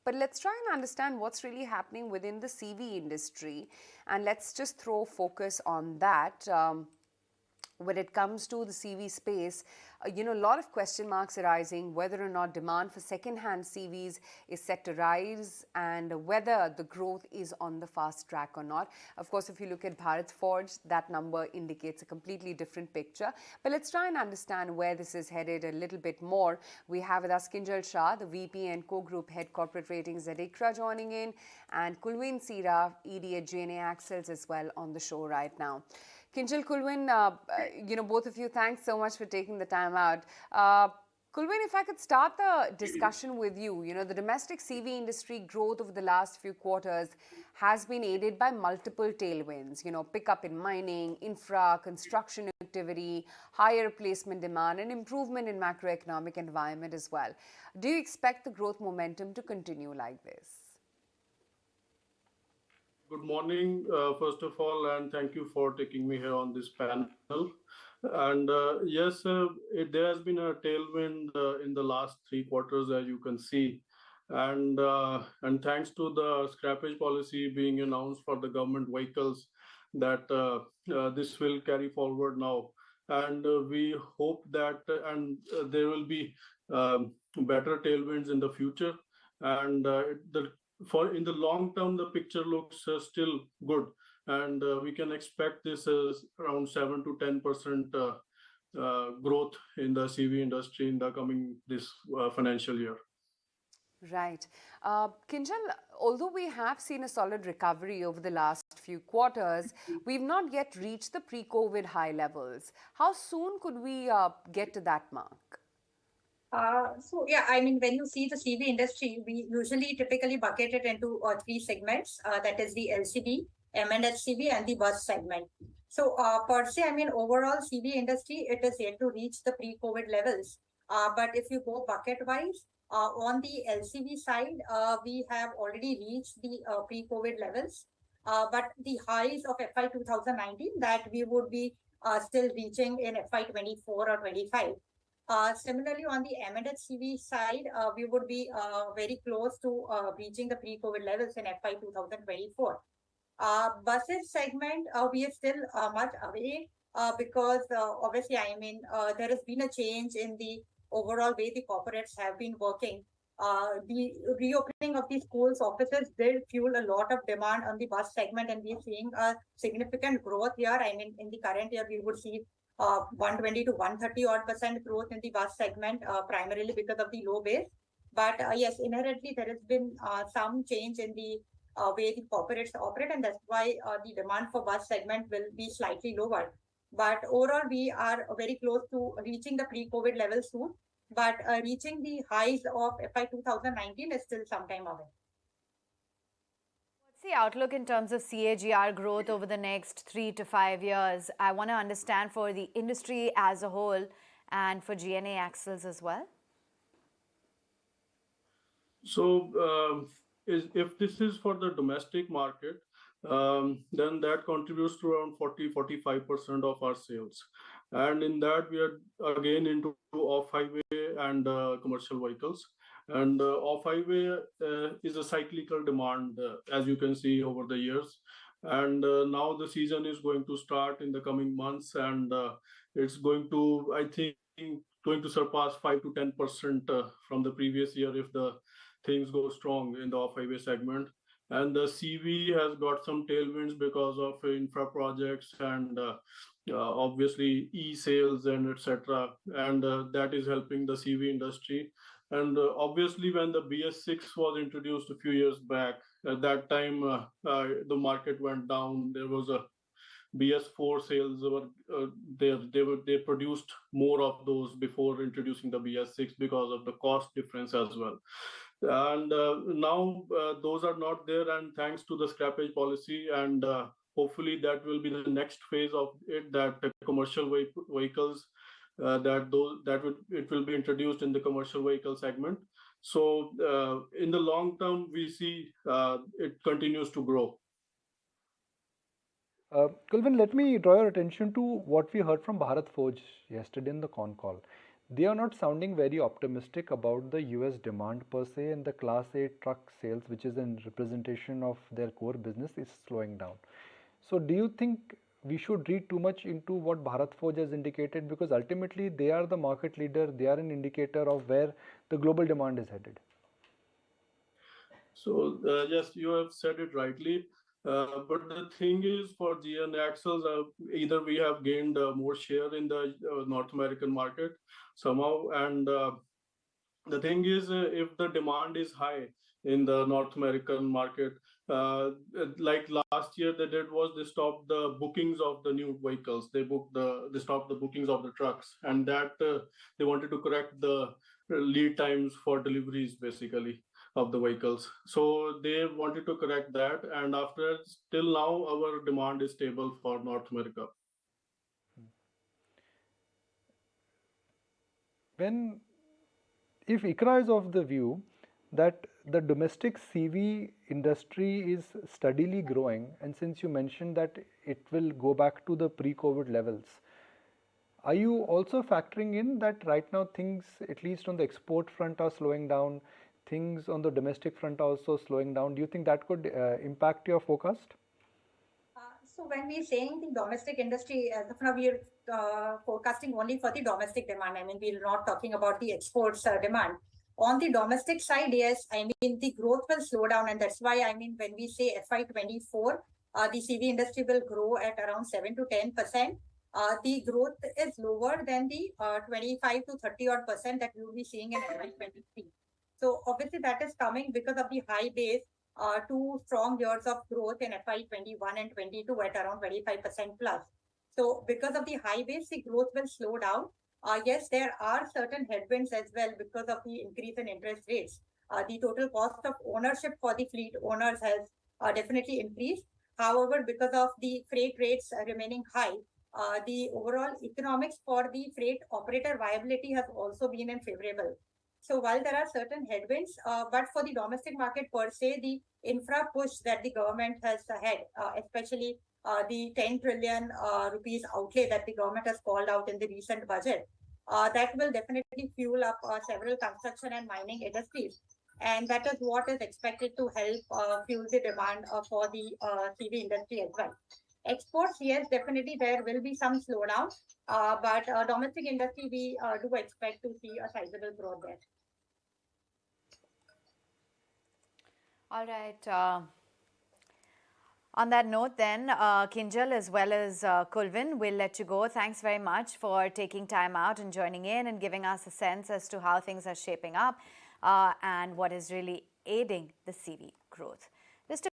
But let's try and understand what's really happening within the CV industry, and let's just throw focus on that. When it comes to the CV space, a lot of question marks arising whether or not demand for second-hand CVs is set to rise and whether the growth is on the fast track or not. Of course, if you look at Bharat Forge, that number indicates a completely different picture. But let's try and understand where this is headed a little bit more. We have with us Kinjal Shah, the VP and Co-Group Head Corporate Ratings at ICRA, joining in, and Kulwin Seehra, ED at GNA Axles, as well on the show right now. Kinjal, Kulwin, both of you, thanks so much for taking the time out. Kulwin, if I could start the discussion with you, the domestic CV industry growth over the last few quarters has been aided by multiple tailwinds, pickup in mining, infra, construction activity, higher replacement demand, and improvement in macroeconomic environment as well. Do you expect the growth momentum to continue like this? Good morning, first of all, and thank you for taking me here on this panel. And yes, there has been a tailwind in the last 3 quarters, as you can see. And thanks to the scrappage policy being announced for the government vehicles, that this will carry forward now. And we hope that there will be better tailwinds in the future. And in the long term, the picture looks still good, and we can expect this as around 7 to 10% growth in the CV industry in the coming this financial year. Right. Kinjal, although we have seen a solid recovery over the last few quarters, we've not yet reached the pre-COVID high levels. How soon could we get to that mark? When you see the CV industry, we usually typically bucket it into 3 segments. That is the LCV, M&HCV, and the bus segment. So per se, overall CV industry, it is yet to reach the pre-COVID levels. But if you go bucket-wise, on the LCV side, we have already reached the pre-COVID levels. But the highs of FY 2019 that we would be still reaching in FY 24 or 25. Similarly, on the M&HCV side, we would be very close to reaching the pre-COVID levels in FY 2024. Buses segment, we are still much away because obviously, there has been a change in the overall way the corporates have been working. The reopening of the schools, offices did fuel a lot of demand on the bus segment, and we're seeing a significant growth here. In the current year, we would see 120 to 130 odd % growth in the bus segment, primarily because of the low base. But yes, inherently, there has been some change in the way the corporates operate, and that's why the demand for bus segment will be slightly lower. But overall, we are very close to reaching the pre-COVID levels soon. But reaching the highs of FY 2019 is still some time away. What's the outlook in terms of CAGR growth over the next 3 to 5 years? I want to understand for the industry as a whole and for GNA Axles as well. So if this is for the domestic market, then that contributes to around 40-45% of our sales. And in that, we are again into off-highway and commercial vehicles. And off-highway is a cyclical demand, as you can see over the years. And now the season is going to start in the coming months, and it's going to, I think, going to surpass 5 to 10% from the previous year if the things go strong in the off-highway segment. And the CV has got some tailwinds because of infra projects and obviously e-sales and etc. And that is helping the CV industry. And obviously, when the BS6 was introduced a few years back, at that time the market went down. There was a BS4 sales were they produced more of those before introducing the BS6 because of the cost difference as well. And now those are not there, and thanks to the scrappage policy, and hopefully that will be the next phase of it, that the commercial vehicles it will be introduced in the commercial vehicle segment. So in the long term, we see it continues to grow. Kulwin, let me draw your attention to what we heard from Bharat Forge yesterday in the con call. they are not sounding very optimistic about the US demand per se, and the Class 8 truck sales, which is in representation of their core business, is slowing down. So do you think we should read too much into what Bharat Forge has indicated? Because ultimately they are the market leader, they are an indicator of where the global demand is headed. So yes, you have said it rightly. But the thing is, for GN axles, either we have gained more share in the North American market somehow, and the thing is, if the demand is high in the North American market, like last year they did was they stopped the bookings of the new vehicles. They stopped the bookings of the trucks, and that they wanted to correct the lead times for deliveries basically of the vehicles. So they wanted to correct that, and after till now our demand is stable for North America. If ICRA is of the view that the domestic CV industry is steadily growing, and since you mentioned that it will go back to the pre-COVID levels, are you also factoring in that right now things, at least on the export front, are slowing down, things on the domestic front are also slowing down? Do you think that could impact your forecast? So when we're saying the domestic industry, as of now, we are forecasting only for the domestic demand. I mean, we're not talking about the exports demand. On the domestic side, yes, I mean, the growth will slow down. And that's why, I mean, when we say FY24, the CV industry will grow at around 7 to 10%. The growth is lower than the 25 to 30 odd percent that we will be seeing in FY23. So obviously that is coming because of the high base, 2 strong years of growth in FY21 and 22 at around 25% plus. So because of the high base, the growth will slow down. Yes, there are certain headwinds as well because of the increase in interest rates. The total cost of ownership for the fleet owners has definitely increased. However, because of the freight rates remaining high, the overall economics for the freight operator viability has also been unfavorable. So while there are certain headwinds, but for the domestic market per se, the infra push that the government has had, especially the 10 trillion rupees outlay that the government has called out in the recent budget, that will definitely fuel up several construction and mining industries. And that is what is expected to help fuel the demand for the CV industry as well. Exports, yes, definitely there will be some slowdown, but domestic industry, we do expect to see a sizable growth there. All right. On that note then, Kinjal as well as Kulwin, we'll let you go. Thanks very much for taking time out and joining in and giving us a sense as to how things are shaping up and what is really aiding the CV growth. Just